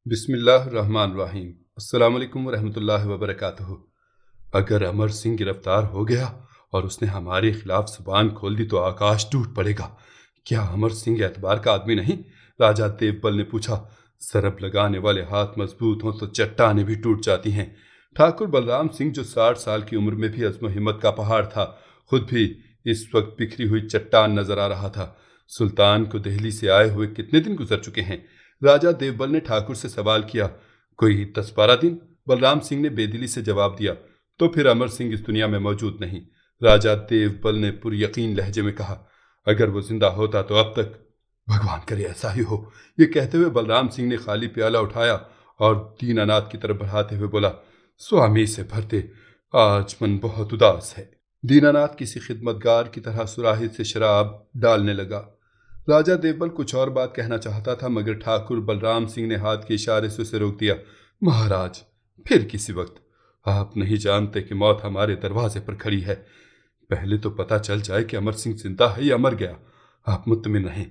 बिस्मिल्लाहिर्रहमानिर्रहीम। अस्सलाम वालेकुम वरहमतुल्लाहि वबरकातुहू। अगर अमर सिंह गिरफ्तार हो गया और उसने हमारे खिलाफ जुबान खोल दी तो आकाश टूट पड़ेगा। क्या अमर सिंह एतबार का आदमी नहीं? राजा देवबल ने पूछा। सरब लगाने वाले हाथ मजबूत हों तो चट्टानें भी टूट जाती हैं। ठाकुर बलराम सिंह, जो 60 साल की उम्र में भी अज़्म हिम्मत का पहाड़ था, खुद भी इस वक्त बिखरी हुई चट्टान नजर आ रहा था। सुल्तान को दिल्ली से आए हुए कितने दिन गुजर चुके हैं? राजा देवबल ने ठाकुर से सवाल किया। कोई 10-12 दिन, बलराम सिंह ने बेदिली से जवाब दिया। तो फिर अमर सिंह इस दुनिया में मौजूद नहीं। राजा देवबल ने पुर यकीन लहजे में कहा। अगर वो जिंदा होता तो अब तक। भगवान करे ऐसा ही हो। ये कहते हुए बलराम सिंह ने खाली प्याला उठाया और दीनानाथ की तरफ बढ़ाते हुए बोला, स्वामी से भर दे, आज मन बहुत उदास है। दीनानाथ किसी खिदमतगार की तरह सुराही से शराब डालने लगा। राजा देवबल कुछ और बात कहना चाहता था, मगर ठाकुर बलराम सिंह ने हाथ के इशारे से उसे रोक दिया। महाराज, फिर किसी वक्त। आप नहीं जानते कि मौत हमारे दरवाजे पर खड़ी है। पहले तो पता चल जाए कि अमर सिंह जिंदा है या मर गया। आप मुत्तमिन रहें,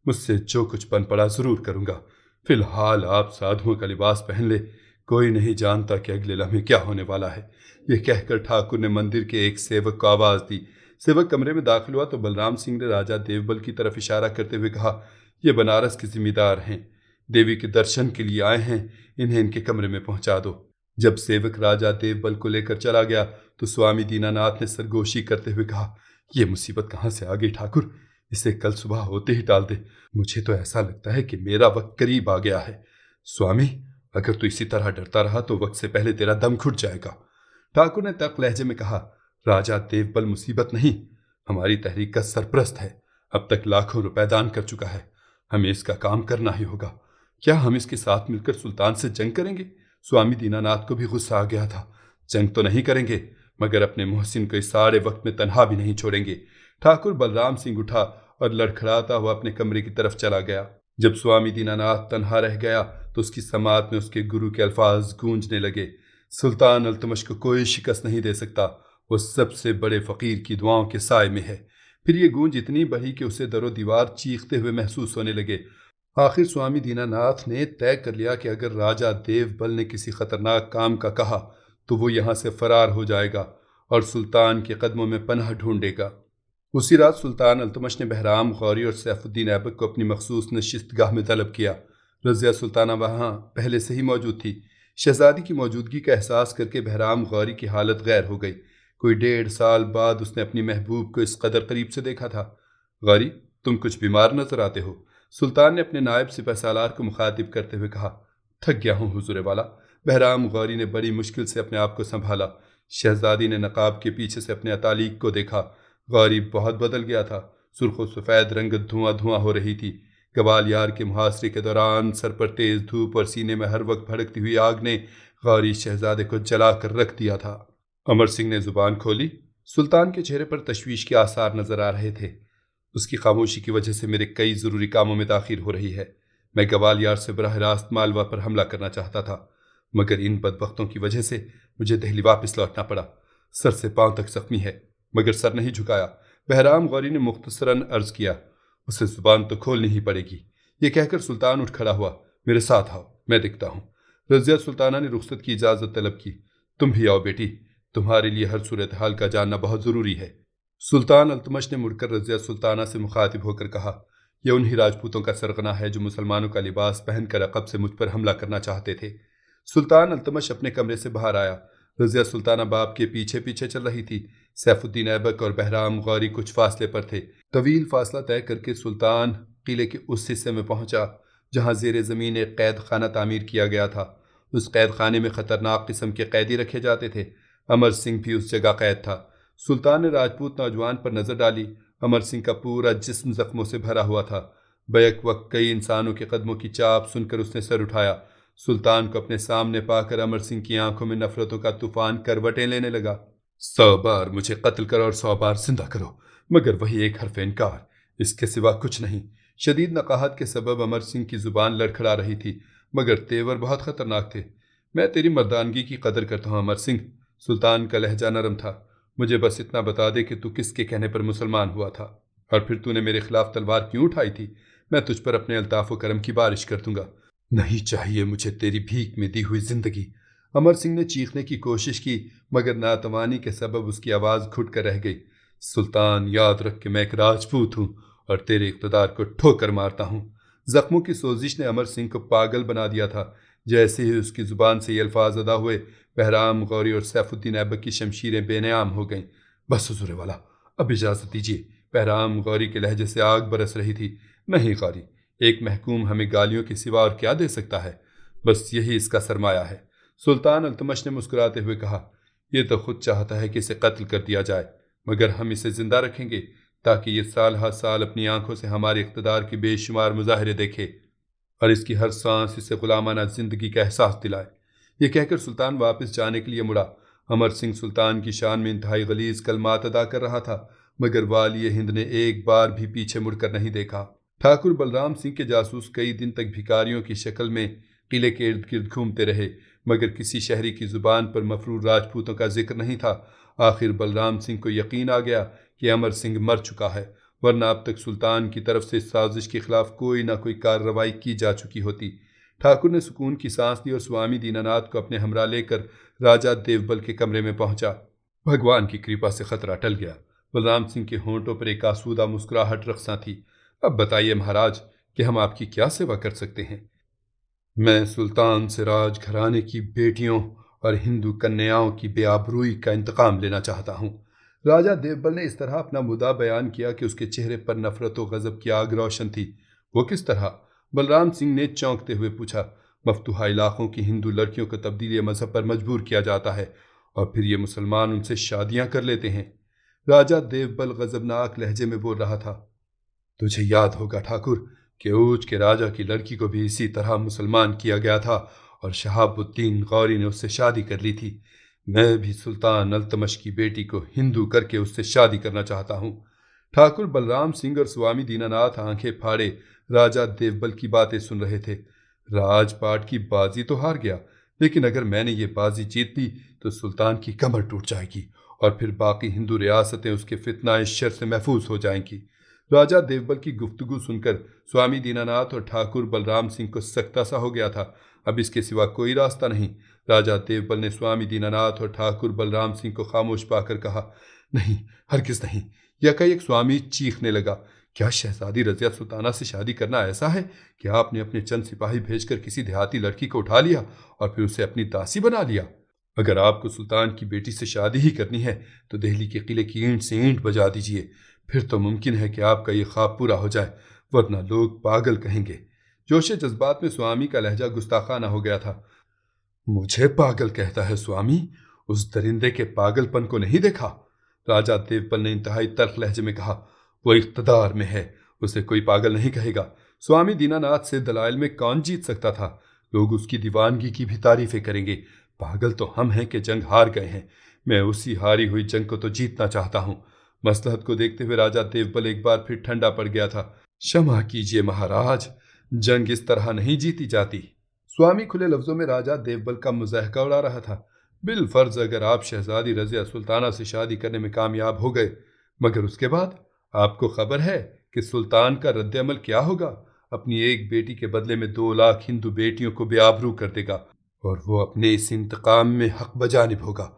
मुझसे जो कुछ बन पड़ा जरूर करूंगा। फिलहाल आप साधुओं का लिबास पहन ले। कोई नहीं जानता कि अगले लम्हे क्या होने वाला है। यह कहकर ठाकुर ने मंदिर के एक सेवक को आवाज दी। सेवक कमरे में दाखिल हुआ तो बलराम सिंह ने राजा देवबल की तरफ इशारा करते हुए कहा, ये बनारस के जिम्मेदार हैं, देवी के दर्शन के लिए आए हैं, इन्हें इनके कमरे में पहुंचा दो। जब सेवक राजा देवबल को लेकर चला गया तो स्वामी दीनानाथ ने सरगोशी करते हुए कहा, यह मुसीबत कहाँ से आ गई ठाकुर? इसे कल सुबह होते ही टाल दे। मुझे तो ऐसा लगता है कि मेरा वक्त करीब आ गया है। स्वामी, अगर तू इसी तरह डरता रहा तो वक्त से पहले तेरा दम घुट जाएगा। ठाकुर ने तख्त लहजे में कहा, राजा देवबल मुसीबत नहीं, हमारी तहरीक का सरप्रस्त है। अब तक लाखों रुपए दान कर चुका है। हमें इसका काम करना ही होगा। क्या हम इसके साथ मिलकर सुल्तान से जंग करेंगे? स्वामी दीनानाथ को भी गुस्सा आ गया था। जंग तो नहीं करेंगे, मगर अपने मोहसिन को इस सारे वक्त में तन्हा भी नहीं छोड़ेंगे। ठाकुर बलराम सिंह उठा और लड़खड़ाता हुआ अपने कमरे की तरफ चला गया। जब स्वामी दीनानाथ तन्हा रह गया तो उसकी समात में उसके गुरु के अल्फाज गूंजने लगे। सुल्तान अल्तमश को कोई शिकस्त नहीं दे सकता, वो सबसे बड़े फकीर की दुआओं के साए में है। फिर ये गूंज इतनी बढ़ी कि उसे दरो दीवार चीखते हुए महसूस होने लगे। आखिर स्वामी दीनानाथ ने तय कर लिया कि अगर राजा देवबल ने किसी खतरनाक काम का कहा तो वो यहाँ से फरार हो जाएगा और सुल्तान के कदमों में पनाह ढूंढेगा। उसी रात सुल्तान अल्तमश ने बहराम गौरी और सैफुद्दीन ऐबक को अपनी मखसूस नशिस्तगाह में तलब किया। रज़िया सुल्ताना वहाँ पहले से ही मौजूद थी। शहजादी की मौजूदगी का एहसास करके बहराम गौरी की हालत गैर हो गई। कोई 1.5 साल बाद उसने अपनी महबूब को इस कदर करीब से देखा था। गौरी, तुम कुछ बीमार नजर आते हो। सुल्तान ने अपने नायब सिपह सालार को मुखातिब करते हुए कहा। थक गया हूँ हुजूर वाला। बहराम गौरी ने बड़ी मुश्किल से अपने आप को संभाला। शहजादी ने नकाब के पीछे से अपने अतालीक को देखा। गौरी बहुत बदल गया था। सुर्ख सफ़ेद रंगत धुआं धुआं हो रही थी। ग्वालियर के मुहासरे के दौरान सर पर तेज धूप और सीने में हर वक्त भड़कती हुई आग ने गौरी शहजादे को जला कर रख दिया था। अमर सिंह ने जुबान खोली। सुल्तान के चेहरे पर तशवीश के आसार नजर आ रहे थे। उसकी खामोशी की वजह से मेरे कई ज़रूरी कामों में ताख़ीर हो रही है। मैं ग्वालियर से बराह रास्त मालवा पर हमला करना चाहता था, मगर इन बदबख्तों की वजह से मुझे दिल्ली वापस लौटना पड़ा। सर से पांव तक जख्मी है, मगर सर नहीं झुकाया। बहराम गौरी ने मुख्तसरन अर्ज किया। उसे जुबान तो खोलनी ही पड़ेगी। ये कहकर सुल्तान उठ खड़ा हुआ। मेरे साथ आओ, मैं दिखता हूँ। रज़िया सुल्ताना ने रुख्सत की इजाज़त तलब की। तुम भी आओ बेटी, तुम्हारे लिए हर सूरत हाल का जानना बहुत ज़रूरी है। सुल्तान अल्तमश ने मुड़कर रज़िया सुल्ताना से मुखातिब होकर कहा, यह उन्हीं राजपूतों का सरगना है जो मुसलमानों का लिबास पहनकर अक़ब से मुझ पर हमला करना चाहते थे। सुल्तान अल्तमश अपने कमरे से बाहर आया। रज़िया सुल्ताना बाप के पीछे पीछे चल रही थी। सैफुद्दीन ऐबक और बहराम गौरी कुछ फासले पर थे। तवील फासला तय करके सुल्तान किले के उस हिस्से में पहुंचा जहां ज़ेर ज़मीन एक कैद खाना तामीर किया गया था। उस कैद खाने में खतरनाक किस्म के कैदी रखे जाते थे। अमर सिंह भी उस जगह कैद था। सुल्तान ने राजपूत नौजवान पर नजर डाली। अमर सिंह का पूरा जिस्म जख्मों से भरा हुआ था। बैक वक्त कई इंसानों के कदमों की चाप सुनकर उसने सर उठाया। सुल्तान को अपने सामने पाकर अमर सिंह की आंखों में नफरतों का तूफान करवटें लेने लगा। 100 बार मुझे कत्ल करो और 100 बार जिंदा करो, मगर वही एक हरफ इनकार, इसके सिवा कुछ नहीं। शदीद नकाहत के सबब अमर सिंह की जुबान लड़खड़ा रही थी, मगर तेवर बहुत खतरनाक थे। मैं तेरी मर्दानगी की कदर करता हूँ अमर सिंह। सुल्तान का लहजा नरम था। मुझे बस इतना बता दे कि तू किसके कहने पर मुसलमान हुआ था, और फिर तूने मेरे खिलाफ तलवार क्यों उठाई थी। मैं तुझ पर अपने अल्ताफ व करम की बारिश कर दूंगा। नहीं चाहिए मुझे तेरी भीख में दी हुई जिंदगी। अमर सिंह ने चीखने की कोशिश की, मगर नातवानी के सबब उसकी आवाज़ घुट कर रह गई। सुल्तान, याद रख कि मैं एक राजपूत हूँ और तेरे इक़्तिदार को ठोकर मारता हूँ। जख्मों की सोजिश ने अमर सिंह को पागल बना दिया था। जैसे ही उसकी ज़ुबान से ये अल्फाज अदा हुए, बहराम गौरी और सैफुद्दीन ऐबक की शमशीरें बेनयाम हो गईं। बस हुजूर वाला, अब इजाज़त दीजिए। बहराम गौरी के लहजे से आग बरस रही थी। नहीं गौरी, एक महकूम हमें गालियों के सिवा और क्या दे सकता है? बस यही इसका सरमाया है। सुल्तान अल्तमश ने मुस्कुराते हुए कहा, यह तो खुद चाहता है कि इसे कत्ल कर दिया जाए, मगर हम इसे जिंदा रखेंगे ताकि ये साल हर साल अपनी आंखों से हमारे इक़्तिदार के बेशुमार मुजाहरे देखे और इसकी हर सांस इसे गुलामाना जिंदगी का एहसास दिलाए। ये कहकर सुल्तान वापस जाने के लिए मुड़ा। अमर सिंह सुल्तान की शान में इंतहाई गलीज कलमात अदा कर रहा था, मगर वाली हिंद ने एक बार भी पीछे मुड़कर नहीं देखा। ठाकुर बलराम सिंह के जासूस कई दिन तक भिखारियों की शक्ल में किले के इर्द गिर्द घूमते रहे, मगर किसी शहरी की जुबान पर मफरूर राजपूतों का जिक्र नहीं था। आखिर बलराम सिंह को यकीन आ गया कि अमर सिंह मर चुका है, वरना अब तक सुल्तान की तरफ से इस साजिश के खिलाफ कोई ना कोई कार्रवाई की जा चुकी होती। ठाकुर ने सुकून की सांस ली और स्वामी दीनानाथ को अपने हमरा लेकर राजा देवबल के कमरे में पहुंचा। भगवान की कृपा से खतरा टल गया। बलराम सिंह के होंठों पर एक आसूदा मुस्कुराहट रखसा थी। अब बताइए महाराज कि हम आपकी क्या सेवा कर सकते हैं? मैं सुल्तान सिराज घराने की बेटियों और हिंदू कन्याओं की बेआबरूई का इंतकाम लेना चाहता हूँ। राजा देवबल ने इस तरह अपना मुद्दा बयान किया कि उसके चेहरे पर नफरत व गजब की आग रोशन थी। वो किस तरह? बलराम सिंह ने चौंकते हुए पूछा। मफतूहा इलाकों की हिंदू लड़कियों को तब्दीली मजहब पर मजबूर किया जाता है और फिर ये मुसलमान उनसे शादियां कर लेते हैं। राजा देवबल गजबनाक लहजे में बोल रहा था। तुझे याद होगा ठाकुर कि ऊच के राजा की लड़की को भी इसी तरह मुसलमान किया गया था और शहाबुद्दीन गौरी ने उससे शादी कर ली थी। मैं भी सुल्तान अल्तमश की बेटी को हिंदू करके उससे शादी करना चाहता हूँ। ठाकुर बलराम सिंह और स्वामी दीनानाथ आंखें फाड़े राजा देवबल की बातें सुन रहे थे। राजपाट की बाजी तो हार गया, लेकिन अगर मैंने ये बाजी जीत ली तो सुल्तान की कमर टूट जाएगी और फिर बाकी हिंदू रियासतें उसके फितना शर से महफूज हो जाएंगी। राजा देवबल की गुफ्तगू सुनकर स्वामी दीनानाथ और ठाकुर बलराम सिंह को सख्ता सा हो गया था। अब इसके सिवा कोई रास्ता नहीं। राजा देवबल ने स्वामी दीनानाथ और ठाकुर बलराम सिंह को खामोश पाकर कहा, नहीं, हरगिज नहीं। यकायक स्वामी चीखने लगा, क्या शहजादी रजिया सुल्ताना से शादी करना ऐसा है कि आपने अपने चंद सिपाही भेजकर किसी देहाती लड़की को उठा लिया और फिर उसे अपनी दासी बना लिया? अगर आपको सुल्तान की बेटी से शादी ही करनी है तो दिल्ली के किले की ईंट से ईंट बजा दीजिए, फिर तो मुमकिन है कि आपका ये ख्वाब पूरा हो जाए, वरना लोग पागल कहेंगे। जोश जज्बात में स्वामी का लहजा गुस्ताखाना हो गया था। मुझे पागल कहता है स्वामी? उस दरिंदे के पागलपन को नहीं देखा? राजा देवपल ने इंतहाई तल्ख लहजे में कहा। वो इख्तदार में है, उसे कोई पागल नहीं कहेगा। स्वामी दीनानाथ से दलाइल में कौन जीत सकता था? लोग उसकी दीवानगी की भी तारीफें करेंगे। पागल तो हम हैं कि जंग हार गए हैं। मैं उसी हारी हुई जंग को तो जीतना चाहता हूँ। मसलहत को देखते हुए राजा देवबल एक बार फिर ठंडा पड़ गया था। क्षमा कीजिए महाराज, जंग इस तरह नहीं जीती जाती। स्वामी खुले लफ्जों में राजा देवबल का मुजाहका उड़ा रहा था। बिल फर्ज अगर आप शहजादी रजिया सुल्ताना से शादी करने में कामयाब हो गए, मगर उसके बाद आपको खबर है कि सुल्तान का रद्द अमल क्या होगा? अपनी एक बेटी के बदले में 2 लाख हिंदू बेटियों को बेआबरू कर देगा और वो अपने इस इंतकाम में हक बजानिब होगा।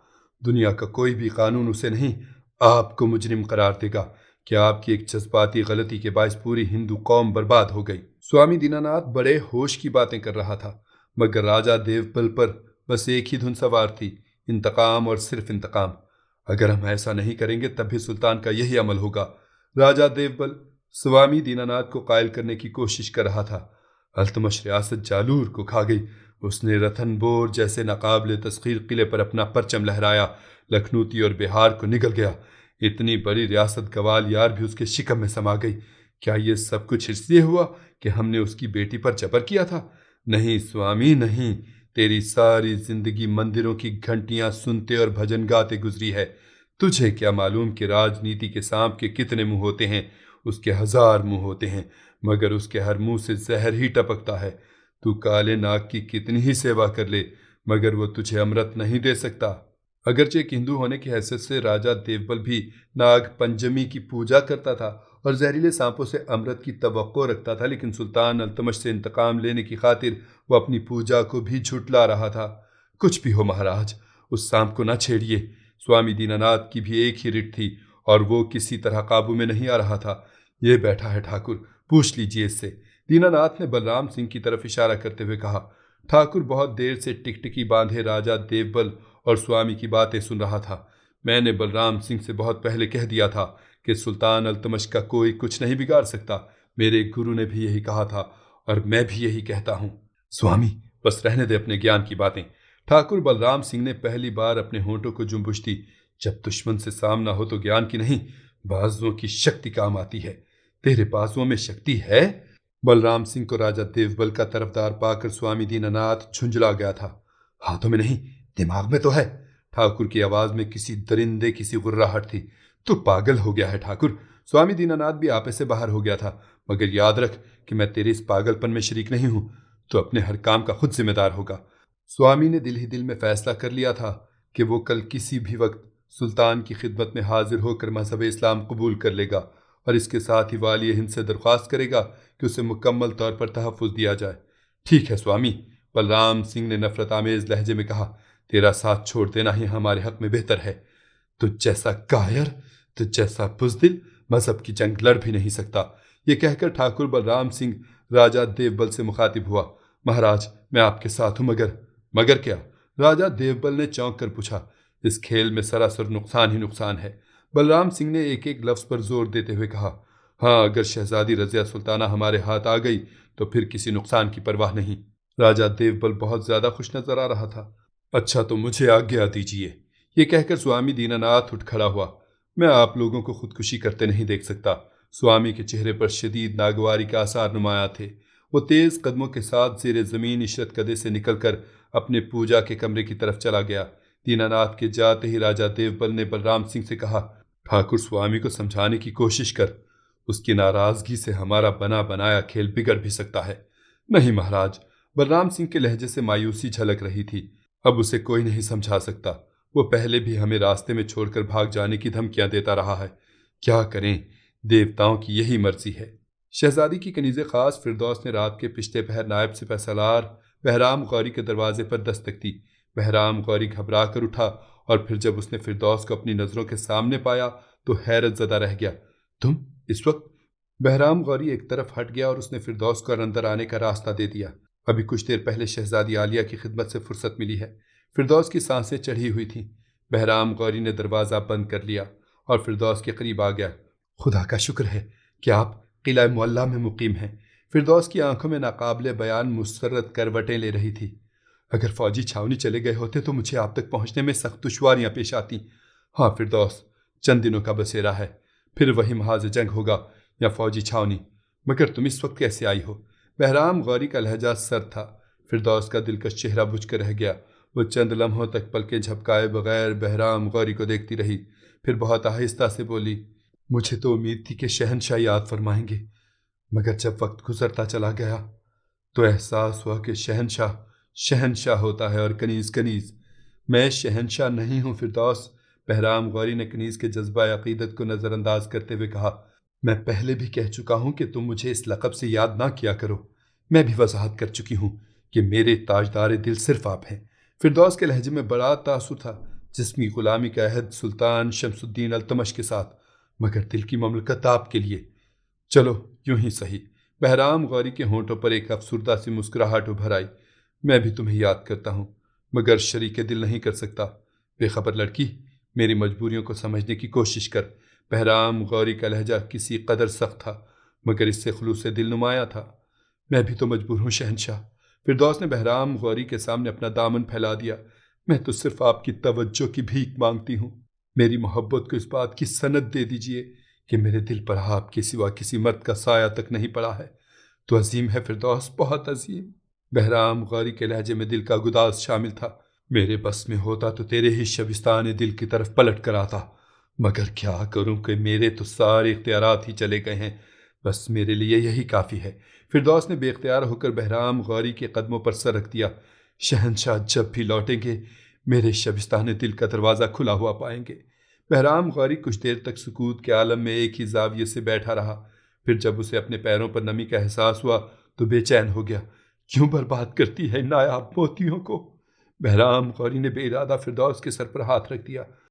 दुनिया का कोई भी कानून उसे नहीं, आपको मुजरिम करार देगा। क्या आपकी एक जज्बाती गलती के बायस पूरी हिंदू कौम बर्बाद हो गई? स्वामी दीनानाथ बड़े होश की बातें कर रहा था, मगर राजा देवबल पर बस एक ही धुन सवार थी, इंतकाम और सिर्फ इंतकाम। अगर हम ऐसा नहीं करेंगे तब भी सुल्तान का यही अमल होगा। राजा देवबल स्वामी दीनानाथ को कायल करने की कोशिश कर रहा था। अल्तमश रियासत जालूर को खा गई। उसने रतनबोर जैसे नाकाबिले तस्खीर किले पर अपना परचम लहराया। लखनऊती और बिहार को निगल गया। इतनी बड़ी रियासत गवालियार भी उसके शिकम में समा गई। क्या ये सब कुछ इसलिए हुआ कि हमने उसकी बेटी पर जबर किया था? नहीं स्वामी नहीं, तेरी सारी जिंदगी मंदिरों की घंटियां सुनते और भजन गाते गुजरी है। तुझे क्या मालूम कि राजनीति के सांप के कितने मुंह होते हैं? उसके 1000 मुंह होते हैं, मगर उसके हर मुंह से जहर ही टपकता है। तू काले नाग की कितनी ही सेवा कर ले, मगर वो तुझे अमृत नहीं दे सकता। अगरचे एक हिंदू होने की हैसियत से राजा देवबल भी नाग पंचमी की पूजा करता था और जहरीले सांपों से अमृत की तवक्को रखता था, लेकिन सुल्तान अल्तमश से इंतकाम लेने की खातिर वो अपनी पूजा को भी झुठला रहा था। कुछ भी हो महाराज, उस सांप को न छेड़िए। स्वामी दीनानाथ की भी एक ही रिट थी और वो किसी तरह काबू में नहीं आ रहा था। ये बैठा है ठाकुर, पूछ लीजिए इससे। दीनानाथ ने बलराम सिंह की तरफ इशारा करते हुए कहा। ठाकुर बहुत देर से टिकटिकी बांधे राजा देवबल और स्वामी की बातें सुन रहा था। मैंने बलराम सिंह से बहुत पहले कह दिया था कि सुल्तान अल्तमश का कोई कुछ नहीं बिगाड़ सकता। मेरे गुरु ने भी यही कहा था और मैं भी यही कहता हूँ। स्वामी, बस रहने दे अपने ज्ञान की बातें। ठाकुर बलराम सिंह ने पहली बार अपने होंठों को जुम्बुश दी। जब दुश्मन से सामना हो तो ज्ञान की नहीं, बाजुओं की शक्ति काम आती है। तेरे बाजुओं में शक्ति है? बलराम सिंह को राजा देवबल का तरफदार पाकर स्वामी दीनानाथ झुंझला गया था। हाथों में नहीं, दिमाग में तो है। ठाकुर की आवाज में किसी दरिंदे की सी गुर्राहट थी। तू पागल हो गया है ठाकुर। स्वामी दीनानाथ भी आपे से बाहर हो गया था। मगर याद रख कि मैं तेरे इस पागलपन में शरीक नहीं हूं। तो अपने हर काम का खुद जिम्मेदार होगा। स्वामी ने दिल ही दिल में फैसला कर लिया था कि वो कल किसी भी वक्त सुल्तान की खिदमत में हाजिर होकर मजहब इस्लाम कबूल कर लेगा और इसके साथ ही वाली हिंद से दरख्वास्त करेगा कि उसे मुकम्मल तौर पर तहफ़्फ़ुज़ दिया जाए। ठीक है स्वामी, बलराम सिंह ने नफरत आमेज लहजे में कहा। तेरा साथ छोड़ देना ही हमारे हक में बेहतर है। तुझ जैसा कायर, तुझ जैसा बुज़दिल मजहब की जंग लड़ भी नहीं सकता। ये कहकर ठाकुर बलराम सिंह राजा देवबल से मुखातिब हुआ। महाराज, मैं आपके साथ हूँ, मगर क्या? राजा देवबल ने चौंक कर पूछा। इस खेल में सरासर नुकसान ही नुकसान है। बलराम सिंह ने एक एक लफ्ज पर जोर देते हुए कहा। हाँ, अगर शहजादी रजिया सुल्ताना हमारे हाथ आ गई तो फिर किसी नुकसान की परवाह नहीं। राजा देवबल बहुत ज्यादा खुश नजर आ रहा था। अच्छा, तो मुझे आज्ञा दीजिए। ये कहकर स्वामी दीनानाथ उठ खड़ा हुआ। मैं आप लोगों को खुदकुशी करते नहीं देख सकता। स्वामी के चेहरे पर शदीद नागवारी के आसार नुमाया थे। वो तेज कदमों के साथ जेर जमीन इशरत कदे से निकलकर अपने पूजा के कमरे की तरफ चला गया। दीनानाथ के जाते ही राजा देवबल ने बलराम सिंह से कहा। ठाकुर, स्वामी को समझाने की कोशिश कर। उसकी नाराजगी से हमारा बना बनाया खेल बिगड़ भी सकता है। नहीं महाराज, बलराम सिंह के लहजे से मायूसी झलक रही थी। अब उसे कोई नहीं समझा सकता। वो पहले भी हमें रास्ते में छोड़कर भाग जाने की धमकियां देता रहा है। क्या करें, देवताओं की यही मर्जी है। शहजादी की कनीज़े खास फिरदौस ने रात के पिछले पहर नायब सिपह सलार बहराम गौरी के दरवाजे पर दस्तक दी। बहराम गौरी घबरा कर उठा और फिर जब उसने फिरदौस को अपनी नज़रों के सामने पाया तो हैरत ज़दा रह गया। तुम इस वक्त? बहराम गौरी एक तरफ हट गया और उसने फिरदौस को अंदर आने का रास्ता दे दिया। अभी कुछ देर पहले शहजादी आलिया की खिदमत से फुर्सत मिली है। फिरदौस की सांसें चढ़ी हुई थीं। बहराम गौरी ने दरवाज़ा बंद कर लिया और फिरदौस के करीब आ गया। खुदा का शुक्र है कि आप किला मुअल्ला में मुकीम हैं। फिरदौस की आंखों में नाकाबिले बयान मुसर्रत करवटें ले रही थी। अगर फौजी छावनी चले गए होते तो मुझे आप तक पहुंचने में सख्त दुश्वारियां पेश आती। हाँ फिरदौस, चंद दिनों का बसेरा है, फिर वही महाज जंग होगा या फौजी छावनी। मगर तुम इस वक्त कैसे आई हो? बहराम गौरी का लहजा सर्द था। फिरदौस का दिलकश चेहरा बुझ कर रह गया। वो चंद लम्हों तक पलकें झपकाए बगैर बहराम गौरी को देखती रही। फिर बहुत आहिस्ता से बोली। मुझे तो उम्मीद थी कि शहनशाह याद फरमाएंगे, मगर जब वक्त गुजरता चला गया तो एहसास हुआ कि शहनशाह शहनशाह होता है और कनीज़ कनीज़। मैं शहनशाह नहीं हूँ फिरदौस। बहराम गौरी ने कनीज़ के जज्बा अक़ीदत को नज़रअंदाज करते हुए कहा। मैं पहले भी कह चुका हूँ कि तुम मुझे इस लक़ब से याद ना किया करो। मैं भी वजाहत कर चुकी हूँ कि मेरे ताजदार दिल सिर्फ आप हैं। फिरदौस के लहजे में बड़ा तासुर था। जिस्मी गुलामी का अहद सुल्तान शमसुद्दीन अल्तमश के साथ, मगर दिल की ममलकत आपके लिए। चलो यूं ही सही। बहराम गौरी के होंठों पर एक अफसुर्दा सी मुस्कुराहट उभर आई। मैं भी तुम्हें याद करता हूँ, मगर शरीके दिल नहीं कर सकता। बेखबर लड़की, मेरी मजबूरियों को समझने की कोशिश कर। बहराम गौरी का लहजा किसी कदर सख्त था, मगर इससे खुलूस दिल नुमाया था। मैं भी तो मजबूर हूँ शहनशाह। फिरदौस ने बहराम गौरी के सामने अपना दामन फैला दिया। मैं तो सिर्फ आपकी तवज्जो की भीख मांगती हूँ। मेरी मोहब्बत को इस बात की सनद दे दीजिए कि मेरे दिल पर आपके सिवा किसी मर्द का साया तक नहीं पड़ा है। तो अजीम है फिरदौस, बहुत अजीम। बहराम गौरी के लहजे में दिल का गुदास शामिल था। मेरे बस में होता तो तेरे ही शबिस्तान दिल की तरफ पलट कर आता, मगर क्या करूं कि मेरे तो सारे इख्तियारात ही चले गए हैं। बस मेरे लिए यही काफ़ी है। फिरदौस ने बेख्तियार होकर बहराम गौरी के कदमों पर सर रख दिया। शहनशाह जब भी लौटेंगे मेरे शबिस्तान दिल का दरवाज़ा खुला हुआ पाएंगे। बहराम गौरी कुछ देर तक सुकूत के आलम में एक ही जाविये से बैठा रहा। फिर जब उसे अपने पैरों पर नमी का एहसास हुआ तो बेचैन हो गया। क्यों बर्बाद करती है इन नायाब मोतियों को? बहराम गौरी ने बेइरादा फिरदौस के सर पर हाथ रख दिया।